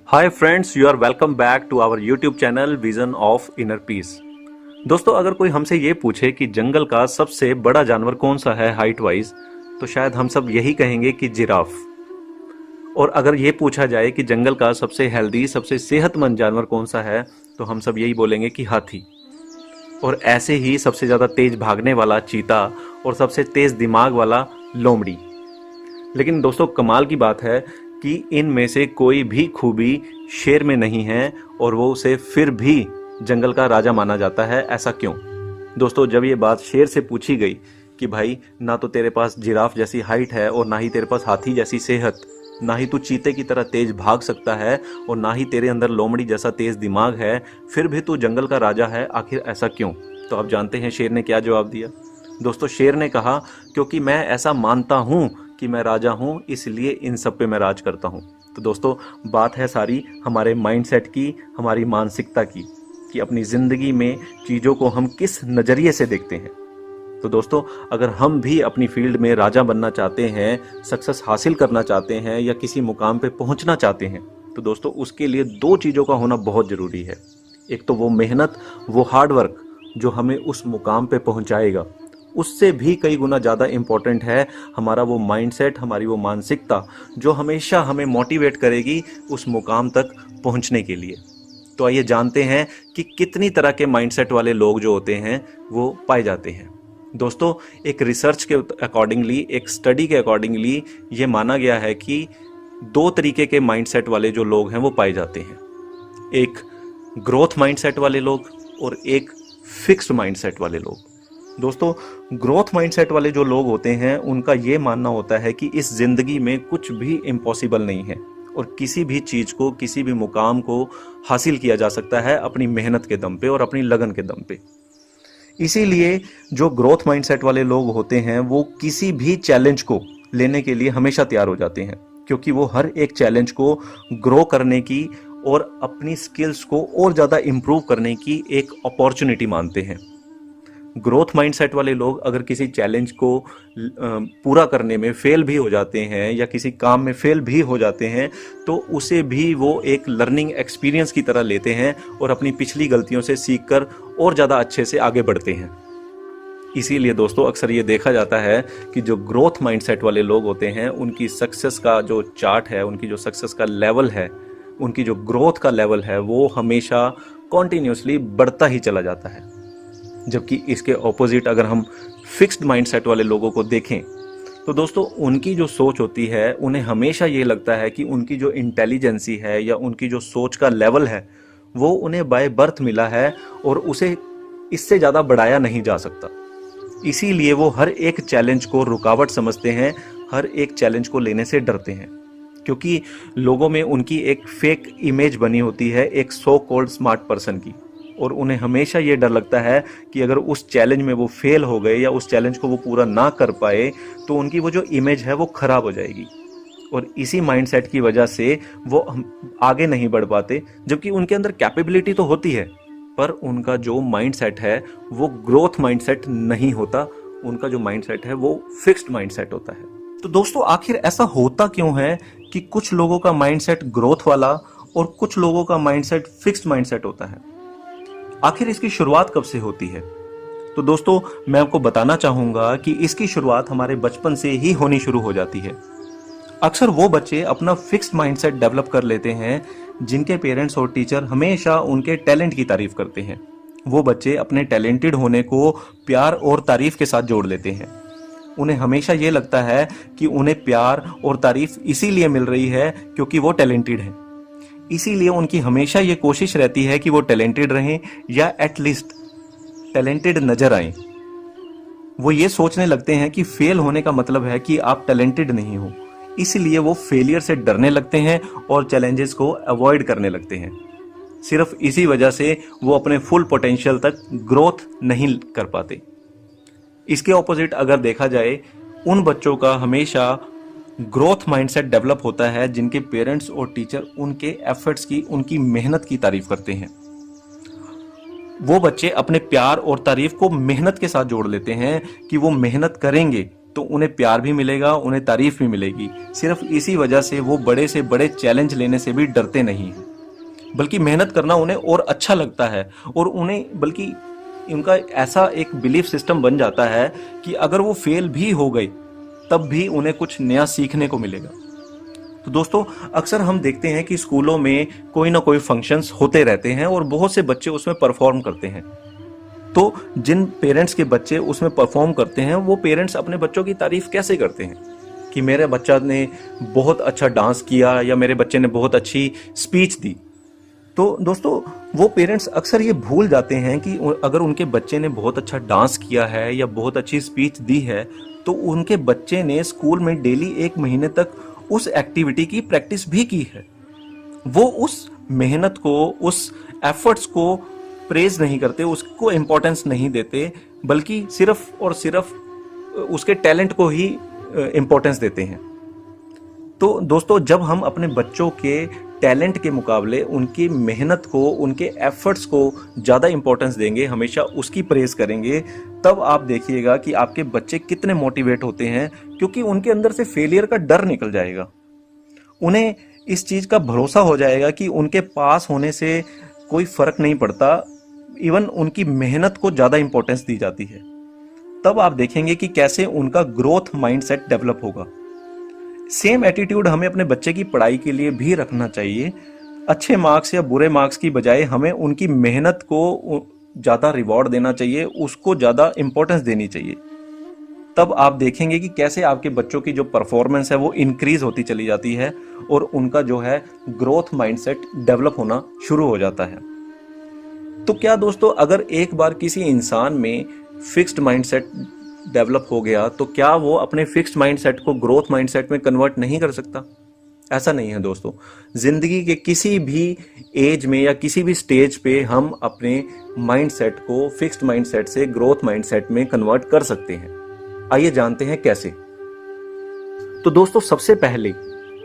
Hi friends, you are welcome back to our YouTube channel vision of inner peace. दोस्तों, अगर कोई हमसे ये पूछे कि जंगल का सबसे बड़ा जानवर कौन सा है हाइट वाइज, तो शायद हम सब यही कहेंगे कि जिराफ। और अगर ये पूछा जाए कि जंगल का सबसे हेल्दी, सबसे सेहतमंद जानवर कौन सा है, तो हम सब यही बोलेंगे कि हाथी। और ऐसे ही सबसे ज़्यादा तेज भागने वाला चीता और सबसे तेज दिमाग वाला लोमड़ी। लेकिन दोस्तों, कमाल की बात है कि इनमें से कोई भी खूबी शेर में नहीं है और वो उसे फिर भी जंगल का राजा माना जाता है। ऐसा क्यों? दोस्तों, जब ये बात शेर से पूछी गई कि भाई, ना तो तेरे पास जिराफ जैसी हाइट है और ना ही तेरे पास हाथी जैसी सेहत, ना ही तू चीते की तरह तेज भाग सकता है और ना ही तेरे अंदर लोमड़ी जैसा तेज दिमाग है, फिर भी तू जंगल का राजा है, आखिर ऐसा क्यों? तो आप जानते हैं शेर ने क्या जवाब दिया? दोस्तों, शेर ने कहा, क्योंकि मैं ऐसा मानता हूं कि मैं राजा हूं, इसलिए इन सब पे मैं राज करता हूं। तो दोस्तों, बात है सारी हमारे माइंडसेट की, हमारी मानसिकता की, कि अपनी ज़िंदगी में चीज़ों को हम किस नज़रिए से देखते हैं। तो दोस्तों, अगर हम भी अपनी फील्ड में राजा बनना चाहते हैं, सक्सेस हासिल करना चाहते हैं या किसी मुकाम पे पहुंचना चाहते हैं, तो दोस्तों उसके लिए दो चीज़ों का होना बहुत ज़रूरी है। एक तो वो मेहनत, वो हार्डवर्क जो हमें उस मुकाम पे पहुंचाएगा। उससे भी कई गुना ज़्यादा इम्पोर्टेंट है हमारा वो माइंडसेट, हमारी वो मानसिकता जो हमेशा हमें मोटिवेट करेगी उस मुकाम तक पहुंचने के लिए। तो आइए जानते हैं कि कितनी तरह के माइंडसेट वाले लोग जो होते हैं वो पाए जाते हैं। दोस्तों, एक रिसर्च के अकॉर्डिंगली, एक स्टडी के अकॉर्डिंगली ये माना गया है कि दो तरीके के माइंडसेट वाले जो लोग हैं वो पाए जाते हैं। एक ग्रोथ माइंडसेट वाले लोग और एक फिक्स्ड माइंडसेट वाले लोग। दोस्तों, ग्रोथ माइंडसेट वाले जो लोग होते हैं उनका ये मानना होता है कि इस जिंदगी में कुछ भी इम्पॉसिबल नहीं है और किसी भी चीज़ को, किसी भी मुकाम को हासिल किया जा सकता है अपनी मेहनत के दम पे और अपनी लगन के दम पे। इसीलिए जो ग्रोथ माइंडसेट वाले लोग होते हैं वो किसी भी चैलेंज को लेने के लिए हमेशा तैयार हो जाते हैं, क्योंकि वो हर एक चैलेंज को ग्रो करने की और अपनी स्किल्स को और ज़्यादा इम्प्रूव करने की एक अपॉर्चुनिटी मानते हैं। ग्रोथ माइंडसेट वाले लोग अगर किसी चैलेंज को पूरा करने में फेल भी हो जाते हैं या किसी काम में फेल भी हो जाते हैं, तो उसे भी वो एक लर्निंग एक्सपीरियंस की तरह लेते हैं और अपनी पिछली गलतियों से सीखकर और ज़्यादा अच्छे से आगे बढ़ते हैं। इसीलिए दोस्तों, अक्सर ये देखा जाता है कि जो ग्रोथ माइंडसेट वाले लोग होते हैं उनकी सक्सेस का जो चार्ट है, उनकी जो सक्सेस का लेवल है, उनकी जो ग्रोथ का लेवल है, वो हमेशा कॉन्टिन्यूसली बढ़ता ही चला जाता है। जबकि इसके ऑपोजिट अगर हम फिक्स्ड माइंडसेट वाले लोगों को देखें, तो दोस्तों उनकी जो सोच होती है, उन्हें हमेशा ये लगता है कि उनकी जो इंटेलिजेंसी है या उनकी जो सोच का लेवल है वो उन्हें बाय बर्थ मिला है और उसे इससे ज़्यादा बढ़ाया नहीं जा सकता। इसीलिए वो हर एक चैलेंज को रुकावट समझते हैं, हर एक चैलेंज को लेने से डरते हैं, क्योंकि लोगों में उनकी एक फेक इमेज बनी होती है एक सो कॉल्ड स्मार्ट पर्सन की, और उन्हें हमेशा ये डर लगता है कि अगर उस चैलेंज में वो फेल हो गए या उस चैलेंज को वो पूरा ना कर पाए तो उनकी वो जो इमेज है वो खराब हो जाएगी। और इसी माइंडसेट की वजह से वो आगे नहीं बढ़ पाते, जबकि उनके अंदर कैपेबिलिटी तो होती है, पर उनका जो माइंडसेट है वो ग्रोथ माइंडसेट नहीं होता। उनका जो माइंडसेट है वो फिक्स्ड माइंडसेट होता है। तो दोस्तों, आखिर ऐसा होता क्यों है कि कुछ लोगों का माइंडसेट ग्रोथ वाला और कुछ लोगों का माइंडसेट फिक्स्ड माइंडसेट होता है? आखिर इसकी शुरुआत कब से होती है? तो दोस्तों, मैं आपको बताना चाहूंगा कि इसकी शुरुआत हमारे बचपन से ही होनी शुरू हो जाती है। अक्सर वो बच्चे अपना फिक्स्ड माइंडसेट डेवलप कर लेते हैं जिनके पेरेंट्स और टीचर हमेशा उनके टैलेंट की तारीफ करते हैं। वो बच्चे अपने टैलेंटेड होने को प्यार और तारीफ के साथ जोड़ लेते हैं। उन्हें हमेशा ये लगता है कि उन्हें प्यार और तारीफ इसीलिए मिल रही है क्योंकि वो टैलेंटेड हैं। इसीलिए उनकी हमेशा ये कोशिश रहती है कि वो टैलेंटेड रहें या एटलीस्ट टैलेंटेड नजर आएं। वो ये सोचने लगते हैं कि फेल होने का मतलब है कि आप टैलेंटेड नहीं हो, इसलिए वो फेलियर से डरने लगते हैं और चैलेंजेस को अवॉइड करने लगते हैं। सिर्फ इसी वजह से वो अपने फुल पोटेंशियल तक ग्रोथ नहीं कर पाते। इसके ऑपोजिट अगर देखा जाए, उन बच्चों का हमेशा ग्रोथ माइंडसेट डेवलप होता है जिनके पेरेंट्स और टीचर उनके एफर्ट्स की, उनकी मेहनत की तारीफ करते हैं। वो बच्चे अपने प्यार और तारीफ को मेहनत के साथ जोड़ लेते हैं कि वो मेहनत करेंगे तो उन्हें प्यार भी मिलेगा, उन्हें तारीफ भी मिलेगी। सिर्फ इसी वजह से वो बड़े से बड़े चैलेंज लेने से भी डरते नहीं हैं, बल्कि मेहनत करना उन्हें और अच्छा लगता है। और उन्हें बल्कि उनका ऐसा एक बिलीफ सिस्टम बन जाता है कि अगर वो फेल भी हो गए तब भी उन्हें कुछ नया सीखने को मिलेगा। तो दोस्तों, अक्सर हम देखते हैं कि स्कूलों में कोई ना कोई फंक्शंस होते रहते हैं और बहुत से बच्चे उसमें परफॉर्म करते हैं। तो जिन पेरेंट्स के बच्चे उसमें परफॉर्म करते हैं, वो पेरेंट्स अपने बच्चों की तारीफ कैसे करते हैं कि मेरे बच्चा ने बहुत अच्छा डांस किया या मेरे बच्चे ने बहुत अच्छी स्पीच दी। तो दोस्तों, वो पेरेंट्स अक्सर ये भूल जाते हैं कि अगर उनके बच्चे ने बहुत अच्छा डांस किया है या बहुत अच्छी स्पीच दी है, तो उनके बच्चे ने स्कूल में डेली 1 महीने तक उस एक्टिविटी की प्रैक्टिस भी की है। वो उस मेहनत को, उस एफर्ट्स को प्रेज नहीं करते, उसको इम्पोर्टेंस नहीं देते, बल्कि सिर्फ और सिर्फ उसके टैलेंट को ही इम्पोर्टेंस देते हैं। तो दोस्तों, जब हम अपने बच्चों के टैलेंट के मुकाबले उनकी मेहनत को, उनके एफर्ट्स को ज़्यादा इम्पोर्टेंस देंगे, हमेशा उसकी प्रेज करेंगे, तब आप देखिएगा कि आपके बच्चे कितने मोटिवेट होते हैं, क्योंकि उनके अंदर से फेलियर का डर निकल जाएगा। उन्हें इस चीज़ का भरोसा हो जाएगा कि उनके पास होने से कोई फर्क नहीं पड़ता, इवन उनकी मेहनत को ज़्यादा इंपॉर्टेंस दी जाती है। तब आप देखेंगे कि कैसे उनका ग्रोथ माइंडसेट डेवलप होगा। सेम एटीट्यूड हमें अपने बच्चे की पढ़ाई के लिए भी रखना चाहिए। अच्छे मार्क्स या बुरे मार्क्स की बजाय हमें उनकी मेहनत को ज़्यादा रिवॉर्ड देना चाहिए, उसको ज़्यादा इंपॉर्टेंस देनी चाहिए। तब आप देखेंगे कि कैसे आपके बच्चों की जो परफॉर्मेंस है वो इंक्रीज होती चली जाती है और उनका जो है ग्रोथ माइंडसेट डेवलप होना शुरू हो जाता है। तो क्या दोस्तों, अगर एक बार किसी इंसान में फिक्स्ड माइंडसेट डेवलप हो गया तो क्या वो अपने फिक्स्ड माइंडसेट को ग्रोथ माइंडसेट में कन्वर्ट नहीं कर सकता? ऐसा नहीं है दोस्तों। जिंदगी के किसी भी एज में या किसी भी स्टेज पे हम अपने माइंडसेट को फिक्स्ड माइंडसेट से ग्रोथ माइंडसेट में कन्वर्ट कर सकते हैं। आइए जानते हैं कैसे। तो दोस्तों, सबसे पहले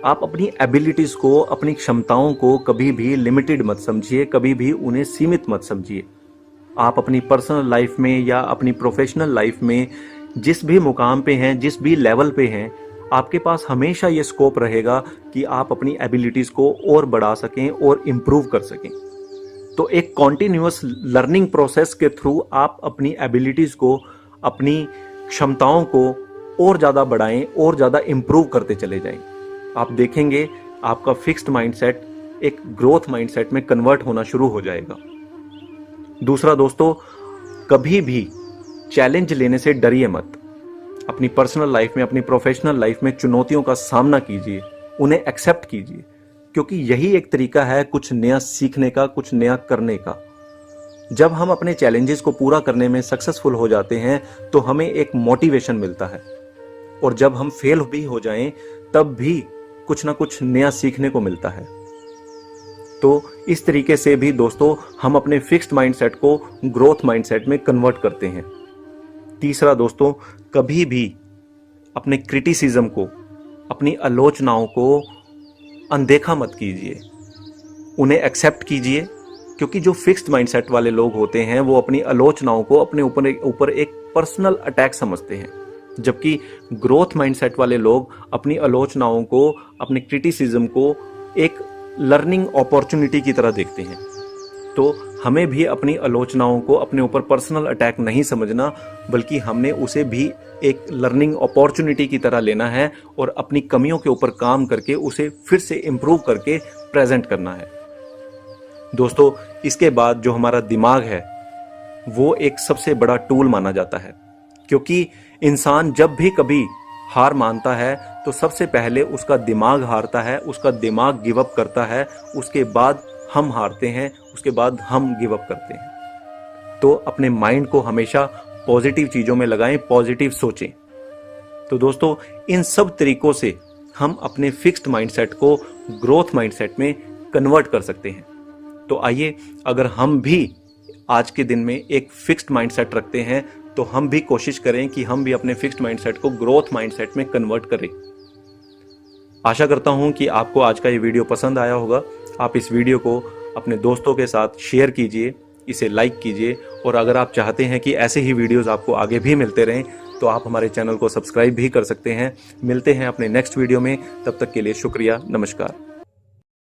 आप अपनी एबिलिटीज को, अपनी क्षमताओं को कभी भी लिमिटेड मत समझिए, कभी भी उन्हें सीमित मत समझिए। आप अपनी पर्सनल लाइफ में या अपनी प्रोफेशनल लाइफ में जिस भी मुकाम पे हैं, जिस भी लेवल पे हैं, आपके पास हमेशा ये स्कोप रहेगा कि आप अपनी एबिलिटीज को और बढ़ा सकें और इम्प्रूव कर सकें। तो एक कॉन्टिन्यूअस लर्निंग प्रोसेस के थ्रू आप अपनी एबिलिटीज को, अपनी क्षमताओं को और ज़्यादा बढ़ाएं और ज़्यादा इम्प्रूव करते चले जाएं। आप देखेंगे आपका फिक्स्ड माइंडसेट एक ग्रोथ माइंडसेट में कन्वर्ट होना शुरू हो जाएगा। दूसरा दोस्तों, कभी भी चैलेंज लेने से डरिए मत। अपनी पर्सनल लाइफ में, अपनी प्रोफेशनल लाइफ में चुनौतियों का सामना कीजिए, उन्हें एक्सेप्ट कीजिए, क्योंकि यही एक तरीका है कुछ नया सीखने का, कुछ नया करने का। जब हम अपने चैलेंजेस को पूरा करने में सक्सेसफुल हो जाते हैं तो हमें एक मोटिवेशन मिलता है, और जब हम फेल भी हो जाएं तब भी कुछ ना कुछ नया सीखने को मिलता है। तो इस तरीके से भी दोस्तों हम अपने फिक्स्ड माइंडसेट को ग्रोथ माइंडसेट में कन्वर्ट करते हैं। तीसरा दोस्तों, कभी भी अपने क्रिटिसिज्म को, अपनी आलोचनाओं को अनदेखा मत कीजिए, उन्हें एक्सेप्ट कीजिए, क्योंकि जो फिक्स्ड माइंडसेट वाले लोग होते हैं वो अपनी आलोचनाओं को अपने ऊपर एक पर्सनल अटैक समझते हैं, जबकि ग्रोथ माइंडसेट वाले लोग अपनी आलोचनाओं को, अपने क्रिटिसिज्म को एक लर्निंग अपॉर्चुनिटी की तरह देखते हैं। तो हमें भी अपनी आलोचनाओं को अपने ऊपर पर्सनल अटैक नहीं समझना, बल्कि हमने उसे भी एक लर्निंग अपॉर्चुनिटी की तरह लेना है और अपनी कमियों के ऊपर काम करके उसे फिर से इम्प्रूव करके प्रेजेंट करना है। दोस्तों, इसके बाद जो हमारा दिमाग है वो एक सबसे बड़ा टूल माना जाता है, क्योंकि इंसान जब भी कभी हार मानता है तो सबसे पहले उसका दिमाग हारता है, उसका दिमाग गिव अप करता है, उसके बाद हम हारते हैं, उसके बाद हम गिव अप करते हैं। तो अपने माइंड को हमेशा पॉजिटिव चीज़ों में लगाएं, पॉजिटिव सोचें। तो दोस्तों, इन सब तरीकों से हम अपने फिक्स्ड माइंडसेट को ग्रोथ माइंडसेट में कन्वर्ट कर सकते हैं। तो आइए, अगर हम भी आज के दिन में एक फिक्स्ड माइंडसेट रखते हैं तो हम भी कोशिश करें कि हम भी अपने फिक्स्ड माइंडसेट को ग्रोथ माइंडसेट में कन्वर्ट करें। आशा करता हूं कि आपको आज का ये वीडियो पसंद आया होगा। आप इस वीडियो को अपने दोस्तों के साथ शेयर कीजिए, इसे लाइक कीजिए, और अगर आप चाहते हैं कि ऐसे ही वीडियोस आपको आगे भी मिलते रहें तो आप हमारे चैनल को सब्सक्राइब भी कर सकते हैं। मिलते हैं अपने नेक्स्ट वीडियो में, तब तक के लिए शुक्रिया, नमस्कार।